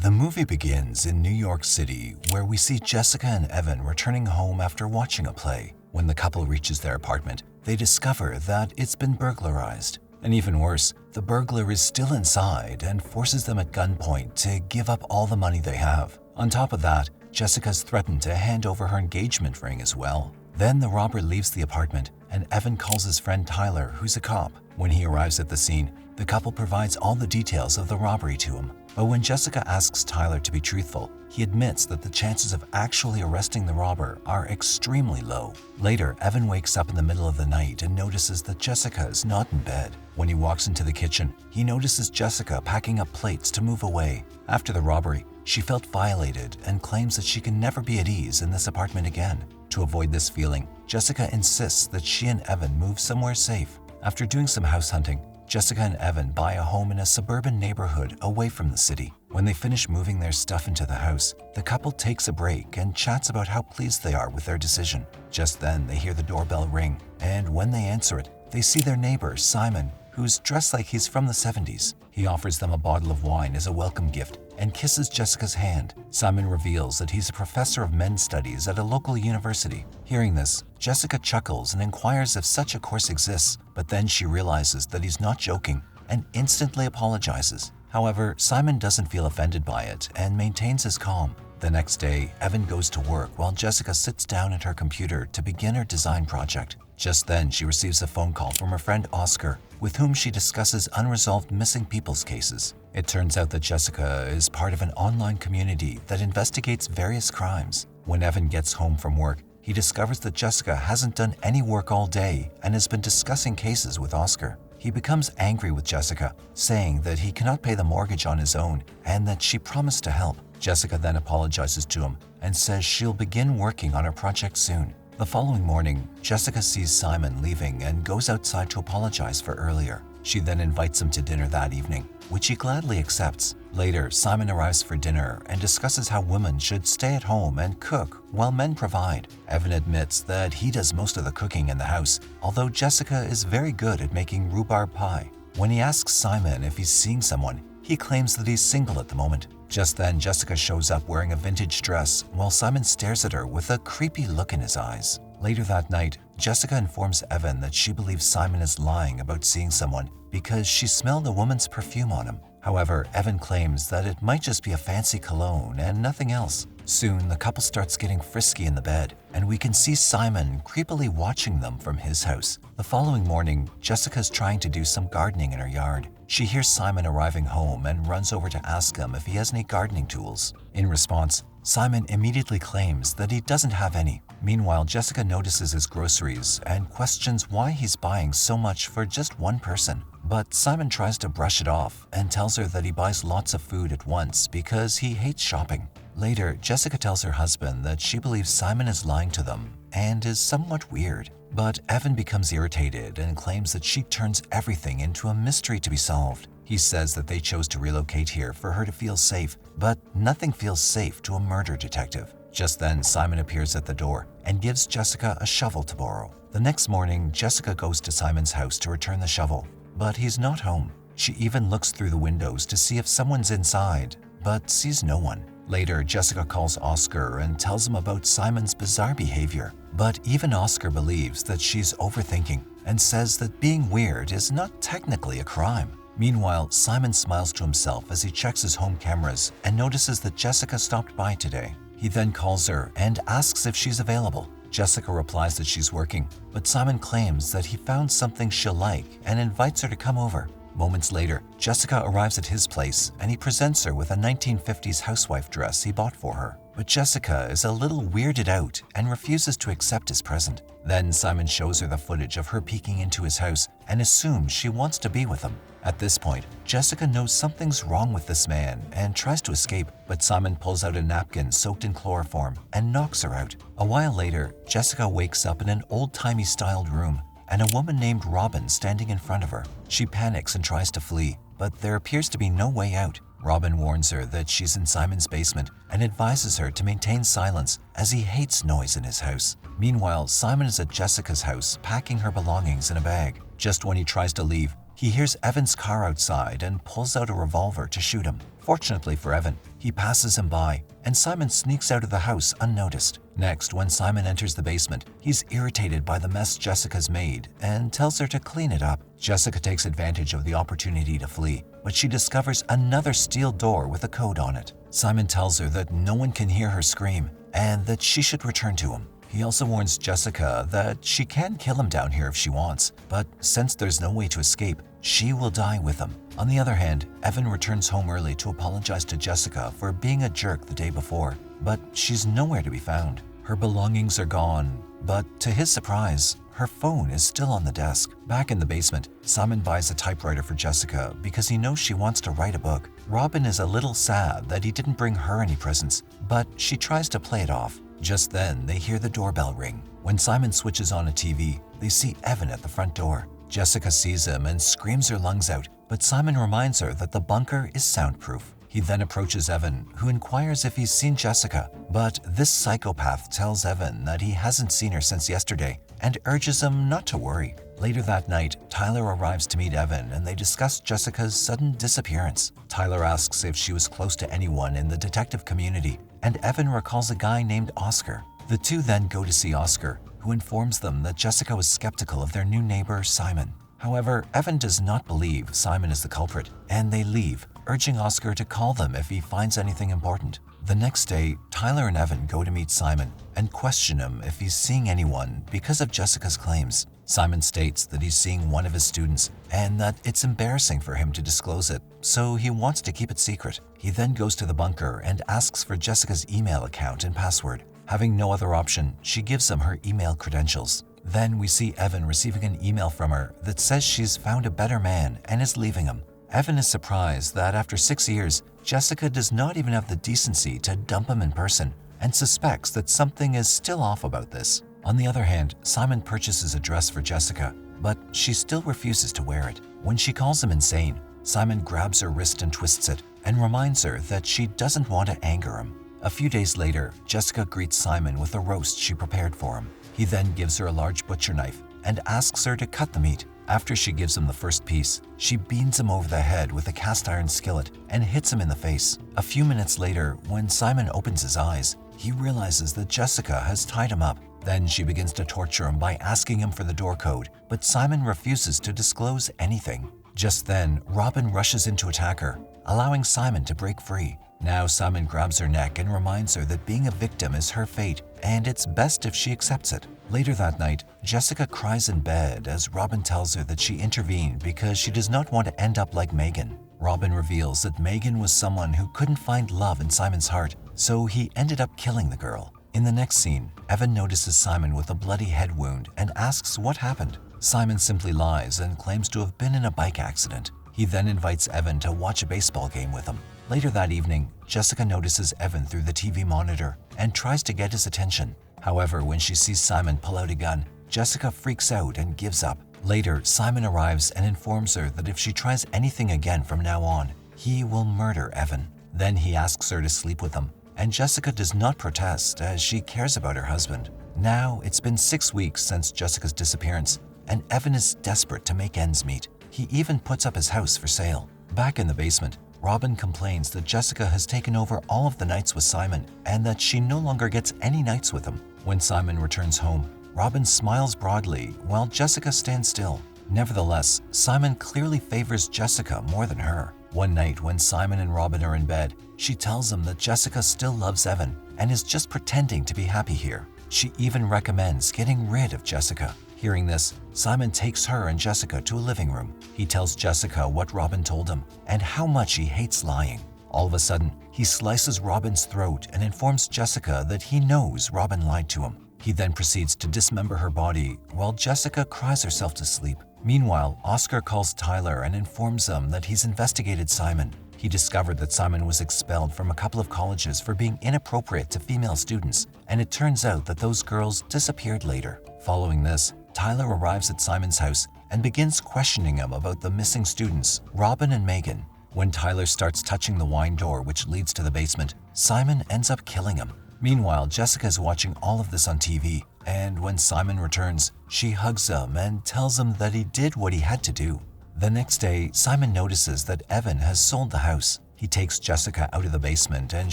The movie begins in New York City, where we see Jessica and Evan returning home after watching a play. When the couple reaches their apartment, they discover that it's been burglarized. And even worse, the burglar is still inside and forces them at gunpoint to give up all the money they have. On top of that, Jessica's threatened to hand over her engagement ring as well. Then the robber leaves the apartment, and Evan calls his friend Tyler, who's a cop. When he arrives at the scene, the couple provides all the details of the robbery to him. But when Jessica asks Tyler to be truthful, he admits that the chances of actually arresting the robber are extremely low. Later, Evan wakes up in the middle of the night and notices that Jessica is not in bed. When he walks into the kitchen, he notices Jessica packing up plates to move away. After the robbery, she felt violated and claims that she can never be at ease in this apartment again. To avoid this feeling, Jessica insists that she and Evan move somewhere safe. After doing some house hunting, Jessica and Evan buy a home in a suburban neighborhood away from the city. When they finish moving their stuff into the house, the couple takes a break and chats about how pleased they are with their decision. Just then, they hear the doorbell ring, and when they answer it, they see their neighbor, Simon, who's dressed like he's from the 70s. He offers them a bottle of wine as a welcome gift and kisses Jessica's hand. Simon reveals that he's a professor of men's studies at a local university. Hearing this, Jessica chuckles and inquires if such a course exists, but then she realizes that he's not joking and instantly apologizes. However, Simon doesn't feel offended by it and maintains his calm. The next day, Evan goes to work while Jessica sits down at her computer to begin her design project. Just then, she receives a phone call from her friend Oscar, with whom she discusses unresolved missing peoples cases. It turns out that Jessica is part of an online community that investigates various crimes. When Evan gets home from work, he discovers that Jessica hasn't done any work all day and has been discussing cases with Oscar. He becomes angry with Jessica, saying that he cannot pay the mortgage on his own and that she promised to help. Jessica then apologizes to him and says she'll begin working on her project soon. The following morning, Jessica sees Simon leaving and goes outside to apologize for earlier. She then invites him to dinner that evening, which he gladly accepts. Later, Simon arrives for dinner and discusses how women should stay at home and cook while men provide. Evan admits that he does most of the cooking in the house, although Jessica is very good at making rhubarb pie. When he asks Simon if he's seeing someone, he claims that he's single at the moment. Just then, Jessica shows up wearing a vintage dress while Simon stares at her with a creepy look in his eyes. Later that night, Jessica informs Evan that she believes Simon is lying about seeing someone because she smelled a woman's perfume on him. However, Evan claims that it might just be a fancy cologne and nothing else. Soon, the couple starts getting frisky in the bed, and we can see Simon creepily watching them from his house. The following morning, Jessica's trying to do some gardening in her yard. She hears Simon arriving home and runs over to ask him if he has any gardening tools. In response, Simon immediately claims that he doesn't have any. Meanwhile, Jessica notices his groceries and questions why he's buying so much for just one person. But Simon tries to brush it off and tells her that he buys lots of food at once because he hates shopping. Later, Jessica tells her husband that she believes Simon is lying to them and is somewhat weird. But Evan becomes irritated and claims that she turns everything into a mystery to be solved. He says that they chose to relocate here for her to feel safe, but nothing feels safe to a murder detective. Just then, Simon appears at the door and gives Jessica a shovel to borrow. The next morning, Jessica goes to Simon's house to return the shovel, but he's not home. She even looks through the windows to see if someone's inside, but sees no one. Later, Jessica calls Oscar and tells him about Simon's bizarre behavior. But even Oscar believes that she's overthinking and says that being weird is not technically a crime. Meanwhile, Simon smiles to himself as he checks his home cameras and notices that Jessica stopped by today. He then calls her and asks if she's available. Jessica replies that she's working, but Simon claims that he found something she'll like and invites her to come over. Moments later, Jessica arrives at his place and he presents her with a 1950s housewife dress he bought for her. But Jessica is a little weirded out and refuses to accept his present. Then Simon shows her the footage of her peeking into his house and assumes she wants to be with him. At this point, Jessica knows something's wrong with this man and tries to escape, but Simon pulls out a napkin soaked in chloroform and knocks her out. A while later, Jessica wakes up in an old-timey styled room and a woman named Robin standing in front of her. She panics and tries to flee, but there appears to be no way out. Robin warns her that she's in Simon's basement and advises her to maintain silence as he hates noise in his house. Meanwhile, Simon is at Jessica's house packing her belongings in a bag. Just when he tries to leave, he hears Evan's car outside and pulls out a revolver to shoot him. Fortunately for Evan, He passes him by, and Simon sneaks out of the house unnoticed. Next, when Simon enters the basement, he's irritated by the mess Jessica's made and tells her to clean it up. Jessica takes advantage of the opportunity to flee, but she discovers another steel door with a code on it. Simon tells her that no one can hear her scream and that she should return to him. He also warns Jessica that she can kill him down here if she wants, but since there's no way to escape, she will die with him. On the other hand, Evan returns home early to apologize to Jessica for being a jerk the day before, but she's nowhere to be found. Her belongings are gone, but to his surprise, her phone is still on the desk. Back in the basement, Simon buys a typewriter for Jessica because he knows she wants to write a book. Robin is a little sad that he didn't bring her any presents, but she tries to play it off. Just then, they hear the doorbell ring. When Simon switches on a TV, they see Evan at the front door. Jessica sees him and screams her lungs out, but Simon reminds her that the bunker is soundproof. He then approaches Evan, who inquires if he's seen Jessica, but this psychopath tells Evan that he hasn't seen her since yesterday and urges him not to worry. Later that night, Tyler arrives to meet Evan and they discuss Jessica's sudden disappearance. Tyler asks if she was close to anyone in the detective community, and Evan recalls a guy named Oscar. The two then go to see Oscar, who informs them that Jessica was skeptical of their new neighbor, Simon. However, Evan does not believe Simon is the culprit, and they leave, urging Oscar to call them if he finds anything important. The next day, Tyler and Evan go to meet Simon and question him if he's seeing anyone because of Jessica's claims. Simon states that he's seeing one of his students and that it's embarrassing for him to disclose it, so he wants to keep it secret. He then goes to the bunker and asks for Jessica's email account and password. Having no other option, she gives him her email credentials. Then we see Evan receiving an email from her that says she's found a better man and is leaving him. Evan is surprised that after 6 years, Jessica does not even have the decency to dump him in person and suspects that something is still off about this. On the other hand, Simon purchases a dress for Jessica, but she still refuses to wear it. When she calls him insane, Simon grabs her wrist and twists it and reminds her that she doesn't want to anger him. A few days later, Jessica greets Simon with a roast she prepared for him. He then gives her a large butcher knife and asks her to cut the meat. After she gives him the first piece, she beans him over the head with a cast iron skillet and hits him in the face. A few minutes later, when Simon opens his eyes, he realizes that Jessica has tied him up. Then she begins to torture him by asking him for the door code, but Simon refuses to disclose anything. Just then, Robin rushes in to attack her, allowing Simon to break free. Now Simon grabs her neck and reminds her that being a victim is her fate, and it's best if she accepts it. Later that night, Jessica cries in bed as Robin tells her that she intervened because she does not want to end up like Megan. Robin reveals that Megan was someone who couldn't find love in Simon's heart, so he ended up killing the girl. In the next scene, Evan notices Simon with a bloody head wound and asks what happened. Simon simply lies and claims to have been in a bike accident. He then invites Evan to watch a baseball game with him. Later that evening, Jessica notices Evan through the TV monitor and tries to get his attention. However, when she sees Simon pull out a gun, Jessica freaks out and gives up. Later, Simon arrives and informs her that if she tries anything again from now on, he will murder Evan. Then he asks her to sleep with him, and Jessica does not protest as she cares about her husband. Now, it's been 6 weeks since Jessica's disappearance, and Evan is desperate to make ends meet. He even puts up his house for sale. Back in the basement, Robin complains that Jessica has taken over all of the nights with Simon and that she no longer gets any nights with him. When Simon returns home, Robin smiles broadly while Jessica stands still. Nevertheless, Simon clearly favors Jessica more than her. One night when Simon and Robin are in bed, she tells him that Jessica still loves Evan and is just pretending to be happy here. She even recommends getting rid of Jessica. Hearing this, Simon takes her and Jessica to a living room. He tells Jessica what Robin told him and how much he hates lying. All of a sudden, he slices Robin's throat and informs Jessica that he knows Robin lied to him. He then proceeds to dismember her body while Jessica cries herself to sleep. Meanwhile, Oscar calls Tyler and informs him that he's investigated Simon. He discovered that Simon was expelled from a couple of colleges for being inappropriate to female students, and it turns out that those girls disappeared later. Following this, Tyler arrives at Simon's house and begins questioning him about the missing students, Robin and Megan. When Tyler starts touching the wine door which leads to the basement, Simon ends up killing him. Meanwhile, Jessica is watching all of this on TV, and when Simon returns, she hugs him and tells him that he did what he had to do. The next day, Simon notices that Evan has sold the house. He takes Jessica out of the basement and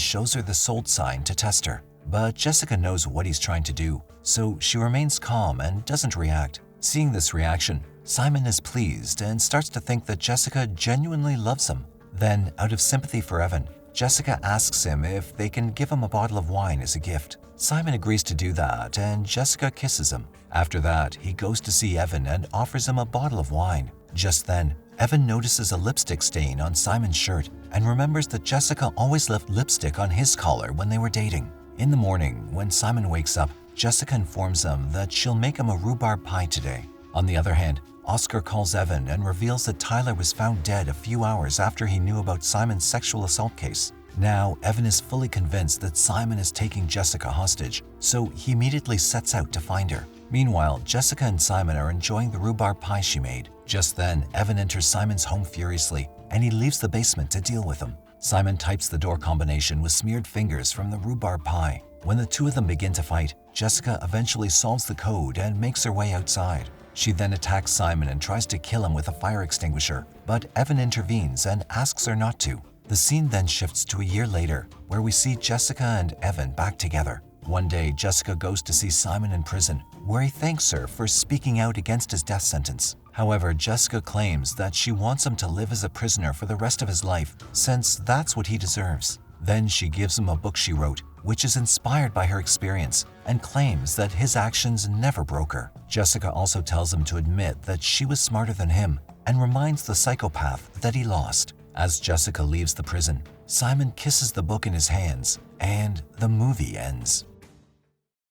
shows her the sold sign to test her. But Jessica knows what he's trying to do, so she remains calm and doesn't react. Seeing this reaction, Simon is pleased and starts to think that Jessica genuinely loves him. Then, out of sympathy for Evan, Jessica asks him if they can give him a bottle of wine as a gift. Simon agrees to do that, and Jessica kisses him. After that, he goes to see Evan and offers him a bottle of wine. Just then, Evan notices a lipstick stain on Simon's shirt and remembers that Jessica always left lipstick on his collar when they were dating. In the morning, when Simon wakes up, Jessica informs him that she'll make him a rhubarb pie today. On the other hand, Oscar calls Evan and reveals that Tyler was found dead a few hours after he knew about Simon's sexual assault case. Now, Evan is fully convinced that Simon is taking Jessica hostage, so he immediately sets out to find her. Meanwhile, Jessica and Simon are enjoying the rhubarb pie she made. Just then, Evan enters Simon's home furiously, and he leaves the basement to deal with him. Simon types the door combination with smeared fingers from the rhubarb pie. When the two of them begin to fight, Jessica eventually solves the code and makes her way outside. She then attacks Simon and tries to kill him with a fire extinguisher, but Evan intervenes and asks her not to. The scene then shifts to a year later, where we see Jessica and Evan back together. One day, Jessica goes to see Simon in prison, where he thanks her for speaking out against his death sentence. However, Jessica claims that she wants him to live as a prisoner for the rest of his life, since that's what he deserves. Then she gives him a book she wrote, which is inspired by her experience, and claims that his actions never broke her. Jessica also tells him to admit that she was smarter than him, and reminds the psychopath that he lost. As Jessica leaves the prison, Simon kisses the book in his hands, and the movie ends.